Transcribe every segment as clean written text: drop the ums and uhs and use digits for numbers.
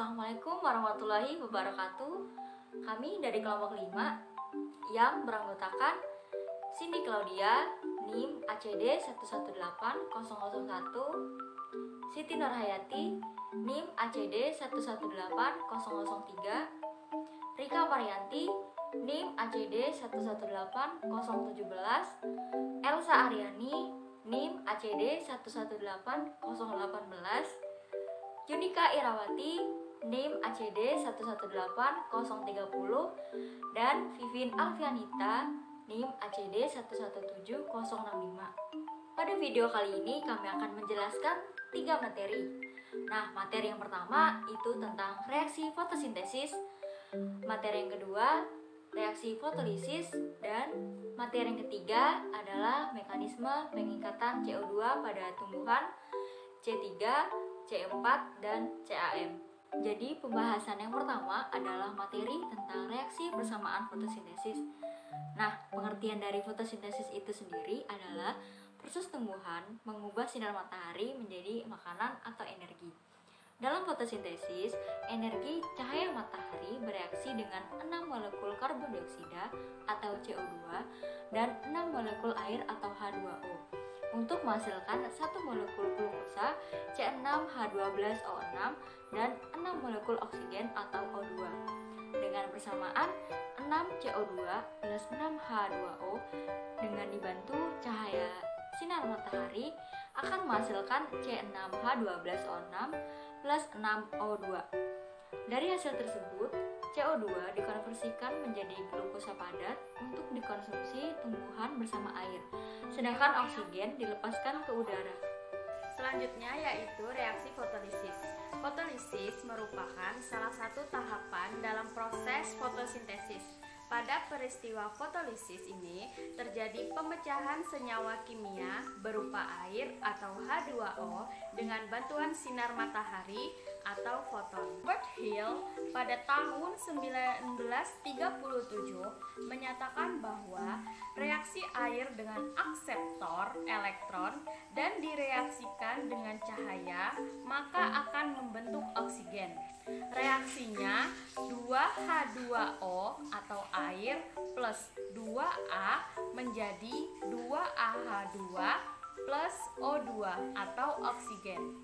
Assalamualaikum warahmatullahi wabarakatuh. Kami dari kelompok 5 yang beranggotakan Cindy Claudia, NIM ACD 118001, Siti Nurhayati, NIM ACD 118003, Rika Marianti, NIM ACD 118017, Elsa Aryani, NIM ACD 118018, Yunika Irawati, NIM ACD 118030, dan Vivin Alfianita, NIM ACD 117065. Pada video kali ini kami akan menjelaskan 3 materi. Nah, materi yang pertama itu tentang reaksi fotosintesis, materi yang kedua reaksi fotolisis, dan materi yang ketiga adalah mekanisme pengikatan CO2 pada tumbuhan C3, C4, dan CAM. Jadi pembahasan yang pertama adalah materi tentang reaksi bersamaan fotosintesis. Nah, pengertian dari fotosintesis itu sendiri adalah proses tumbuhan mengubah sinar matahari menjadi makanan atau energi. Dalam fotosintesis, energi cahaya matahari bereaksi dengan 6 molekul karbon dioksida atau CO2 dan 6 molekul air atau H2O untuk menghasilkan 1 molekul glukosa C6H12O6 dan 6 molekul oksigen atau O2. Dengan bersamaan 6 CO2 plus 6 H2O dengan dibantu cahaya sinar matahari akan menghasilkan C6H12O6 plus 6O2. Dari hasil tersebut, CO2 dikonversikan menjadi glukosa padat untuk dikonsumsi tumbuhan bersama air, sedangkan oksigen dilepaskan ke udara. Selanjutnya yaitu reaksi fotolisis. Fotolisis merupakan salah satu tahapan dalam proses fotosintesis. Pada peristiwa fotolisis ini terjadi pemecahan senyawa kimia berupa air atau H2O dengan bantuan sinar matahari atau foton. Robert Hill pada tahun 1937 menyatakan bahwa reaksi air dengan akseptor elektron dan direaksikan dengan cahaya maka akan membentuk oksigen. Reaksinya 2H2O atau air plus 2A menjadi 2AH2 plus O2 atau oksigen.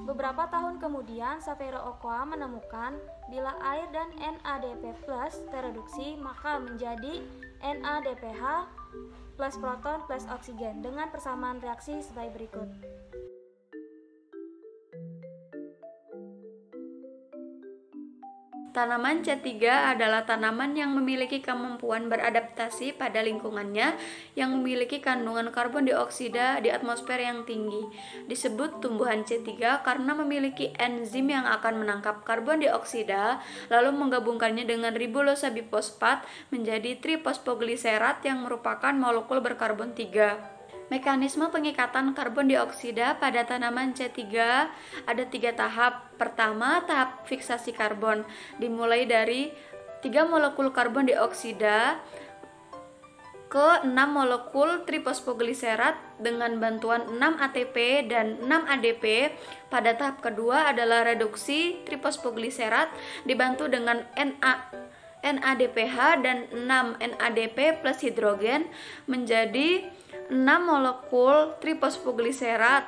Beberapa tahun kemudian, Saverio Ochoa menemukan bila air dan NADP+ tereduksi maka menjadi NADPH plus proton plus oksigen dengan persamaan reaksi sebagai berikut. Tanaman C3 adalah tanaman yang memiliki kemampuan beradaptasi pada lingkungannya yang memiliki kandungan karbon dioksida di atmosfer yang tinggi. Disebut tumbuhan C3 karena memiliki enzim yang akan menangkap karbon dioksida lalu menggabungkannya dengan ribosa bifosfat menjadi trifosfogliserat yang merupakan molekul berkarbon 3. Mekanisme pengikatan karbon dioksida pada tanaman C3 ada 3 tahap. Pertama, tahap fiksasi karbon, dimulai dari 3 molekul karbon dioksida ke 6 molekul trifosfogliserat dengan bantuan 6 ATP dan 6 ADP. Pada tahap kedua adalah reduksi trifosfogliserat dibantu dengan NADPH dan 6 NADP plus hidrogen menjadi 6 molekul trifosfogliserat.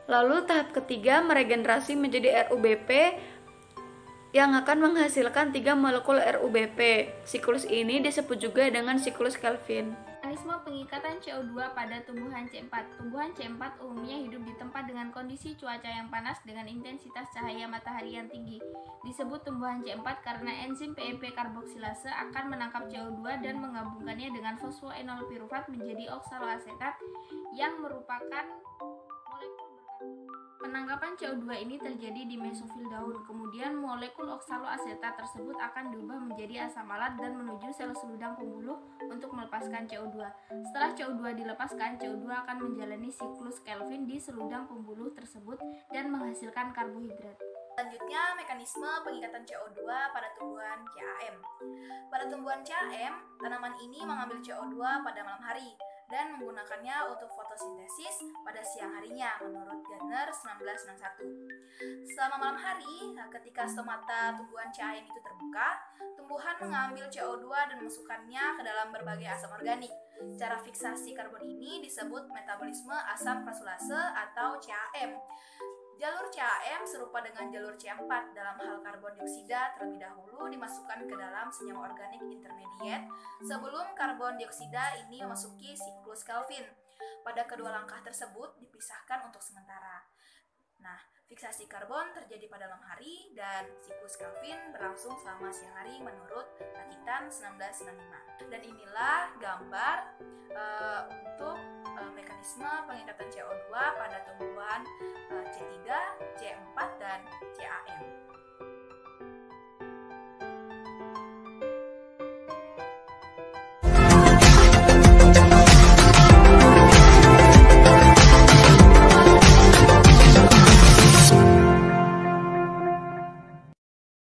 Lalu tahap ketiga meregenerasi menjadi RUBP yang akan menghasilkan 3 molekul RUBP. Siklus ini disebut juga dengan siklus Calvin. Mekanisme pengikatan CO2 pada tumbuhan C4. Tumbuhan C4 umumnya hidup di tempat dengan kondisi cuaca yang panas dengan intensitas cahaya matahari yang tinggi. Disebut tumbuhan C4 karena enzim PEP karboksilase akan menangkap CO2 dan menggabungkannya dengan fosfoenol pirufat menjadi oksaloasetat yang merupakan molekul berkarbon. Penangkapan CO2 ini terjadi di mesofil daun. Kemudian molekul oksaloasetat tersebut akan diubah menjadi asam malat dan menuju sel seludang pembuluh untuk melepaskan CO2. Setelah CO2 dilepaskan, CO2 akan menjalani siklus Calvin di seludang pembuluh tersebut dan menghasilkan karbohidrat. Selanjutnya, mekanisme pengikatan CO2 pada tumbuhan CAM. Pada tumbuhan CAM, tanaman ini mengambil CO2 pada malam hari dan menggunakannya untuk fotosintesis pada siang harinya menurut Gardner. Wagner 1961. Selama malam hari, ketika stomata tumbuhan CAM itu terbuka, tumbuhan mengambil CO2 dan memasukkannya ke dalam berbagai asam organik. Cara fiksasi karbon ini disebut metabolisme asam frasulase atau CAM. Jalur CAM serupa dengan jalur C4. Dalam hal karbon dioksida terlebih dahulu dimasukkan ke dalam senyawa organik intermediate sebelum karbon dioksida ini memasuki siklus Calvin. Pada kedua langkah tersebut dipisahkan untuk sementara. Nah, fiksasi karbon terjadi pada malam hari dan siklus Calvin berlangsung selama siang hari menurut Rakitan 1995. Dan inilah gambar untuk mekanisme pengikatan CO2 pada tumbuhan C3